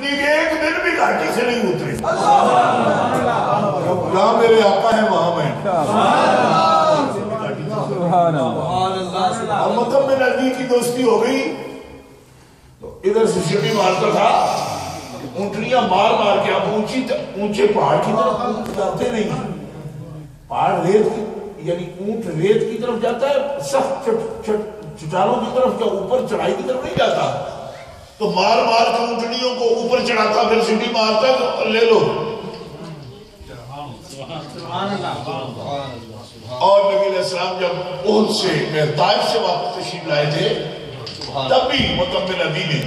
ایک دن بھی گھاٹی سے نہیں اترے. جہاں میرے آقا ہیں وہاں میں. اور مطلب میں نبی کی دوستی ہو گئی تو ادھر سے شبی مارتا تھا. اونٹنیاں مار مار کے اب اونچے پہاڑ کی طرف جاتے نہیں. پہاڑ ریت یعنی اونٹ ریت کی طرف جاتا ہے, سخت چٹانوں کی طرف, کیا اوپر چڑھائی کی طرف نہیں جاتا. تو مار مار کے اونٹنیوں کو اوپر چڑھاتا, پھر سیٹی مارتا تو لے لو. اور نبی علیہ السلام جب احد سے طائف سے واپس تشریف لائے تھے تب بھی مطمئن نبی نے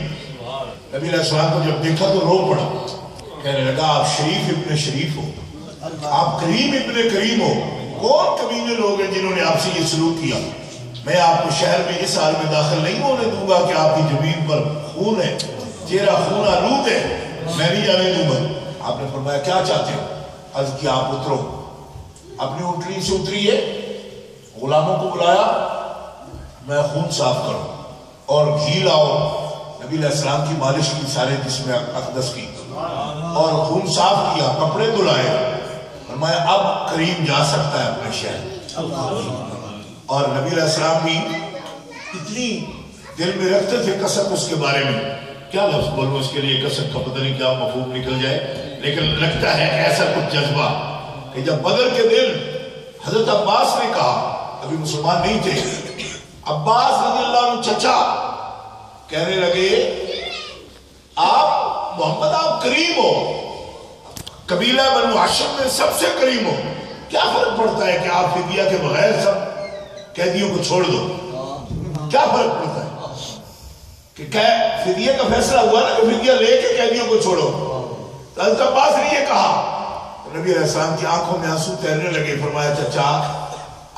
نبی علیہ السلام کو جب دیکھا تو رو پڑا. کہنے لگا آپ شریف ابن شریف ہو, آپ کریم ابن کریم ہو. کون کمینے لوگ ہیں جنہوں نے آپ سے یہ سلوک کیا؟ میں آپ کو شہر میں اس حال میں داخل نہیں ہونے دوں گا کہ آپ کی زمین پر خون ہے, چہرہ خون آلود ہے, میں نہیں جانے دوں گا. آپ نے فرمایا کیا چاہتے ہو؟ عرض کیا آپ اترو. اپنی اونٹنی سے اتریے, غلاموں کو بلایا, میں خون صاف کروں اور گھی لاؤ. نبی علیہ السلام کی مالش کی سارے جسم اقدس کی اور خون صاف کیا, کپڑے دھلائے. فرمایا اب کریم جا سکتا ہے اپنے شہر. اور نبی علیہ السلام بھی اتنی دل میں رکھتے تھے کسک اس کے بارے میں. کیا لفظ بولوں اس کے لیے, کسک کا پتہ نہیں کیا مفہوم نکل جائے, لیکن لگتا ہے ایسا کچھ جذبہ کہ جب بدر کے دن حضرت عباس نے کہا, ابھی مسلمان نہیں تھے, عباس رضی اللہ عنہ چچا کہنے لگے آپ محمد آپ کریم ہو, قبیلہ بنو ہاشم میں سب سے کریم ہو, کیا فرق پڑتا ہے کہ آپ فدیہ کے بغیر سب قیدیوں کو چھوڑ دو؟ کیا فرق پڑتا ہے کہ فدیہ کا فیصلہ ہوا نا کہ فدیہ لے کے قیدیوں کو چھوڑو. تو حضرت عباس نے یہ کہا, نبی علیہ السلام کی آنکھوں میں آنسو تیرنے لگے. فرمایا چچا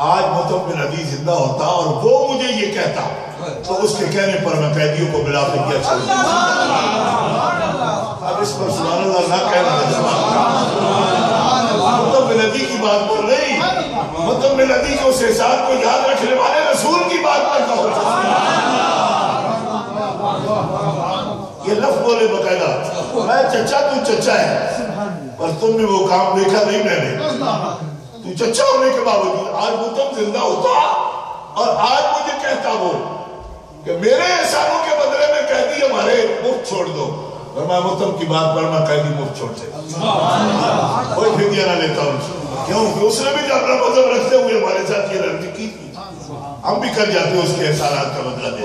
آج مطمئن نبی زندہ ہوتا اور وہ مجھے یہ کہتا تو اس کے کہنے پر میں قیدیوں کو بلا فدیہ چھوڑ دوں. اب اس پر سبحان اللہ نہ کہنا ہے. مطمئن نبی کی بات پر نہیں, مطمئن نبی کے اس احسان کو یاد رکھنے والے رسول کی بات پر کہو. یہ لفظ بولے باقاعدہ, میں چچا تو چچا ہے پر تم نے وہ کام دیکھا نہیں میں نے. تو چچا ہونے کے باوجود آج وہ تم زندہ ہوتا اور آج مجھے کہتا وہ کہ میرے احسانوں کے بدلے میں قیدی ہمارے مفت چھوڑ دو. اور میں مطلب کی بات پر میں قیدی مفت چھوڑ دے, کوئی فدیہ نہ لیتا ہوں. کیوں کہ اس نے بھی جو اپنا مذہب رکھتے ہوئے ہمارے ساتھ یہ لڑکی کی, ہم بھی کر جاتے ہیں اس کے احسانات کا بدلہ دے.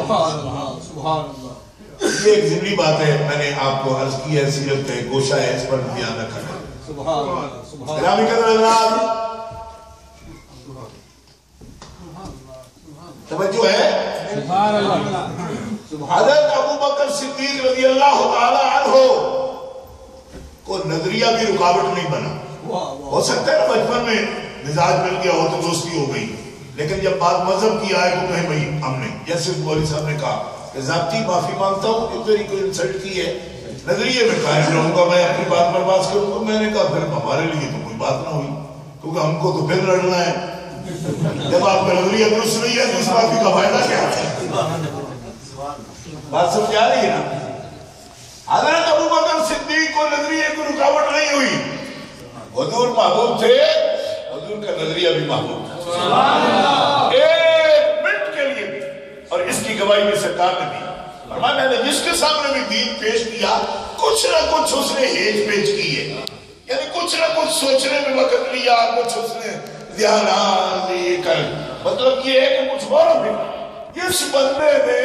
یہ ایک ضمنی بات ہے, میں نے آپ کو عرض کی ہے, سیرت کا ایک گوشہ ہے, اس پر دھیان رکھنا. گرامی قدر حضرات توجہ ہے. حضرت ابو بکر صدیق رضی اللہ تعالی عنہ کو نظریہ بھی رکاوٹ نہیں بنا. ہو سکتا ہے نا بچپن میں مزاج مل گیا ہو تو دوستی ہو گئی, لیکن جب بات مذہب کی آئے تو کہیں بھائی ہم نے, جیسے مولوی صاحب نے کہا کہ ذاتی معافی مانگتا ہوں کہ تیری کوئی انسلٹ کی ہے, نظریے میں قائم رہوں گا, میں اپنی بات پر بات کروں گا. میں نے کہا پھر ہمارے لیے تو کوئی بات نہ ہوئی, کیونکہ ہم کو تو پھر لڑنا ہے. جب آپ کا نظریہ درست نہیں ہے تو اس معافی کا فائدہ کیا ہے؟ بات سمجھ آ رہی ہے نا. حضرت ابو بکر صدیق کو نظریے کو رکاوٹ نہیں ہوئی. حضور محبوب تھے, حضور کا نظریہ بھی محبوب تھا ایک منٹ کے لیے. اور اس کی گواہی میں سرکار نے دی. میں نے جس کے سامنے بھی دین پیش کیا کچھ نہ کچھ اس نے ہیج پیش کی ہے, یعنی کچھ نہ کچھ سوچنے میں وقت لیا, کچھ اس نے دھیانات یہ کر, مطلب یہ ہے کہ کچھ غور بھی. اس بندے نے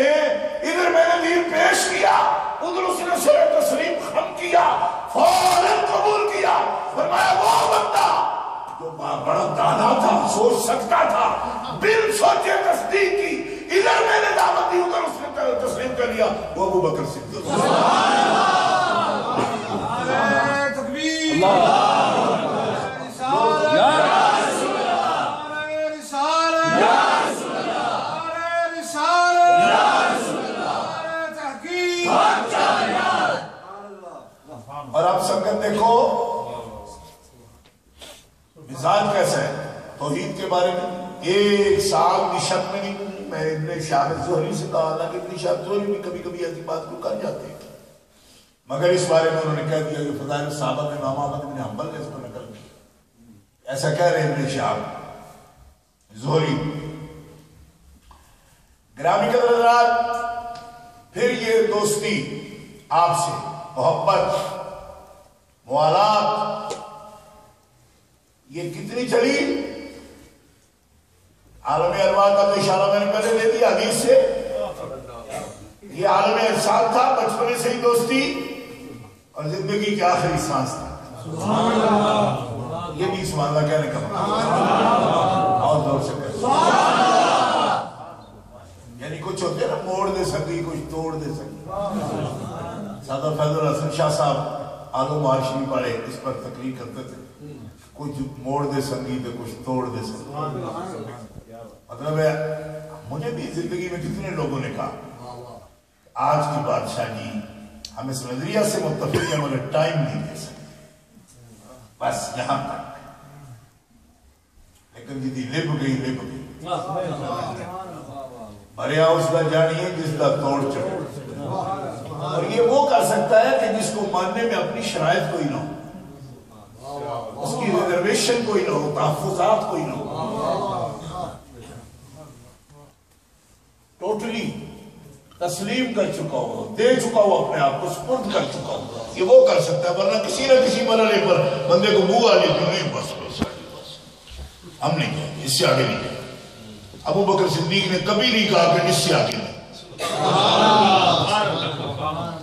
ادھر میں نے دین پیش کیا, ادھر اس نے سر تسلیم خم کیا, فوراً قبول کیا. فرمایا وہ بندہ جو بڑا دانا تھا, سوچ سکتا تھا, بل سوچے تصدیق کی, ادھر میں نے دعوت دی, ادھر اس نے تسلیم کر لیا, وہ ابو بکر صدیق. تکبیر. اور آپ سنگت دیکھو مزاج کیسا ہے توحید کے بارے میں. ایک سال بھی شک میں نہیں. میں ابن شاہد زہری سے کہا, حالانکہ ابن شاہد زہری بھی کبھی کبھی ایسی بات کو کر جاتے ہیں. مگر اس بارے میں انہوں نے کہہ دیا کہ فضائل الصحابہ میں امام احمد بن حنبل نے اس کو نقل کیا، ایسا کہہ رہے ابن شہاب زہری۔ گرامی قدر حضرات، پھر یہ دوستی آپ سے، محبت، موالات، یہ کتنی چلی؟ عالم ارواح کا تو اشارہ میں نے پہلے دے دیا حدیث سے، یہ عالم ارشاد تھا، بچپنے سے ہی دوستی اور زندگی کے آخری سانس تھا۔ سبحان اللہ، یہ بھی سبحان اللہ کہنے کا مطلب اور زور سے کہتے یعنی کچھ ہوتے ہیں نا موڑ دے سکی، کچھ توڑ دے سکی۔ سادہ فیض الحسن شاہ صاحب عالم معاشری پڑھے، اس پر تقریر کرتے تھے، کچھ موڑ دے سنگی تو کچھ توڑ دے سنگی۔ مطلب ہے مجھے بھی زندگی میں کتنے لوگوں نے کہا آج کی بادشاہ جی ہم اس نظریہ سے متفق ہیں مگر ٹائم نہیں دے سکتے، بس یہاں تک، لیکن جدی لب گئی بریا اس کا جانیے جس کا توڑ چڑھے، اور یہ وہ کر سکتا ہے کہ جس کو ماننے میں اپنی شرائط کوئی نہ ہو، اس کی ریزرویشن کوئی نہ ہو، تحفظات کوئی نہ ہو، ٹوٹلی تسلیم کر چکا ہو، دے چکا ہو، اپنے آپ کو سپرد کر چکا ہو، یہ وہ کر سکتا ہے۔ ورنہ کسی نہ کسی مرحلے پر بندے کو منہ آ جاتی نہیں، بس ہم نہیں کہیں، اس سے آگے نہیں کہیں۔ ابو بکر صدیق نے کبھی نہیں کہا کہ اس سے آگے نہیں،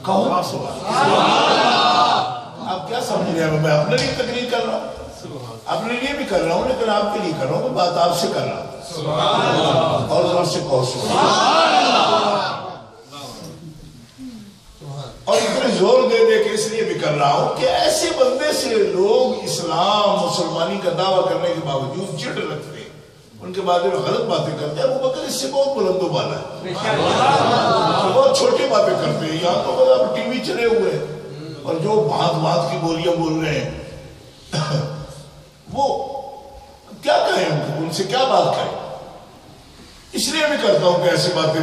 کہو آپ کیا سمجھ رہے ہیں؟ میں اپنے لیے تقریر کر رہا ہوں، اپنے لیے بھی کر رہا ہوں، لیکن آپ کے لیے کر رہا ہوں، بات آپ سے کر رہا ہوں، اور زور سے کہو سبحان اللہ۔ اور اتنے زور دے دے کے اس لیے بھی کر رہا ہوں کہ ایسے بندے سے لوگ اسلام مسلمانی کا دعویٰ کرنے کے باوجود چڑ رکھتے ہیں، ان کے بارے میں غلط باتیں کرتے ہیں۔ ابو بکر اس سے بہت بلند و بالا ہے، بہت چھوٹی باتیں کرتے ہیں، یہاں تو بس اب ٹی وی چلے ہوئے ہیں اور جو بات کی بولیاں بول رہے ہیں وہ کیا کہیں ان سے کیا بات کریں؟ اس لیے میں کرتا ہوں کہ ایسی باتیں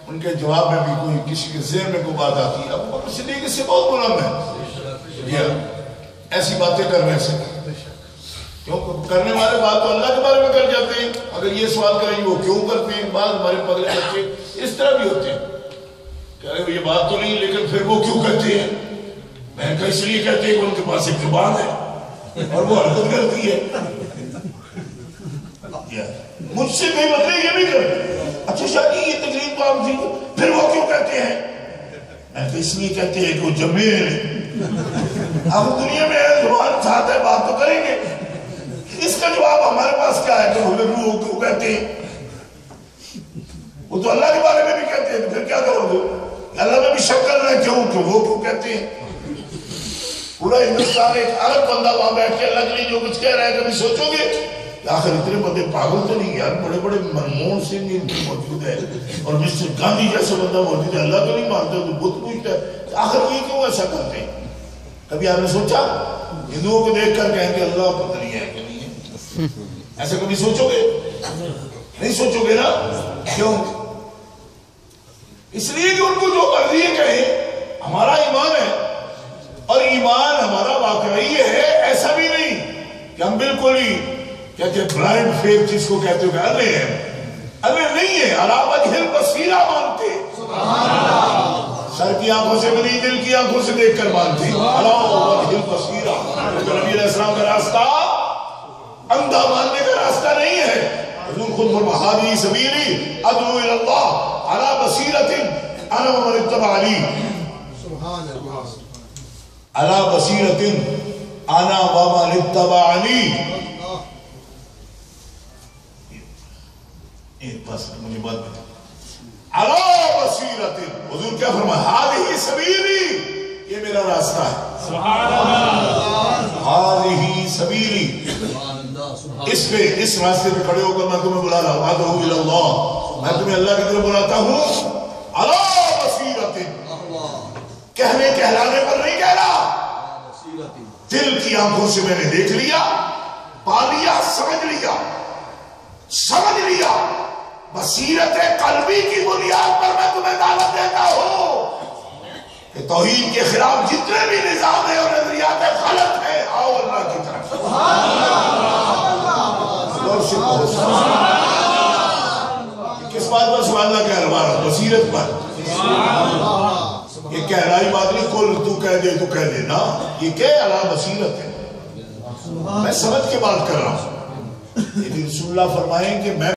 ان کے جواب میں بھی کوئی کسی کے ذہن میں کوئی بات آتی ہے، ابو بکر صدیق اس سے بہت بلند ہے ایسی باتیں کرنے سے، کیوں کرنے والے بات تو اللہ کے بارے میں کر جاتے ہیں۔ اگر یہ سوال کریں وہ کیوں کرتے ہیں، بعض ہمارے پگلے بچے اس طرح بھی ہوتے ہیں کہ ارے یہ بات تو نہیں لیکن پھر وہ کیوں کہتے ہیں، میں کہ اس لیے کہتے ہیں کہ ان کے پاس ایک زبان ہے اور وہ حرکت کرتی ہے۔ مجھ سے کئی بندے یہ بھی کرتے، اچھا شاہ جی یہ تقریر تو آپ جی پھر وہ کیوں کہتے ہیں، میں کہ اس لیے کہتے ہیں کہ وہ جمیل ہے، اب دنیا میں زبان ساتھ ہے بات تو کریں گے، اس کا جواب ہمارے پاس کیا ہے کہ وہ روح کیوں کہتے ہیں، وہ تو اللہ کے بارے میں بھی کہتے ہیں، پھر کیا کرو گے، اللہ میں بھی شک کر رہے ہیں کیوں کہ وہ کیوں کہتے ہیں۔ پورا ہندوستان ایک عرب بندہ وہاں بیٹھ کے اللہ کے لیے جو کچھ کہہ رہا ہے، کبھی سوچو گے آخر اتنے بندے پاگل تو نہیں، یار بڑے بڑے منموہن سنگھ موجود ہے اور مسٹر گاندھی جیسے بندہ موجود ہے، اللہ تو نہیں مانتے تو بت پوچھتا ہے، آخر یہ کیوں ایسا کرتے ہیں؟ کبھی آپ نے سوچا؟ ہندوؤں کو دیکھ کر کہیں کہ اللہ پتہ نہیں ہے کہ نہیں ہے، ایسا کبھی سوچو گے؟ نہیں سوچو گے نا، کیوں؟ اس لیے کہ ان کو جو مرضی کہیں ہمارا ایمان ہے، اور ایمان ہمارا واقعی ہے، ایسا بھی نہیں کہ ہم بالکل ہی کہتے ہیں بلائنڈ فیتھ جس کو کہتے ہو کہ اللہ ہے، اللہ نہیں ہے، علی وجہ البصیرہ مانتے، سر کی آنکھوں سے نہیں دل کی آنکھوں سے دیکھ کر مانتے، علی وجہ البصیرہ۔ نبی علیہ السلام کا راستہ اندھا ماننے کا راستہ نہیں ہے، حضور خود فرمایا ھذہ سبیلی ادعو الی اللہ علی بصیرۃ انا ومن اتبعنی، سبحان اللہ، علی بصیرۃ انا ومن اتبعنی۔ بس مجھے بات بتا، علی بصیرۃ، حضور کیا فرمایا ھذہ سبیلی، یہ میرا راستہ ہے، سبحان اللہ، ھذہ سبیلی، اس پہ اس راستے پہ کھڑے ہو کر میں تمہیں بلا رہا ہوں، ادعو الی اللہ، میں تمہیں اللہ کی طرف بلاتا ہوں، علی بصیرۃ، کہنے کہلانے پر نہیں کہہ رہا، دل کی آنکھوں سے میں نے دیکھ لیا، پا لیا، سمجھ لیا، بصیرت قلبی کی بنیاد پر میں تمہیں دعوت دیتا ہوں، کہ توحید کے خلاف جتنے بھی نظام ہیں اور نظریات ہیں غلط ہے، آؤ اللہ کی طرف۔ کس بات پر سبحان اللہ کہہ رہا؟ بصیرت پر۔ یہ کہہ رہا ہی بات نہیں کل تو کہہ دے نا، یہ کہہ اللہ بصیرت ہے، میں سمجھ کے بات کر رہا ہوں۔ رسول اللہ فرمائیں کہ میں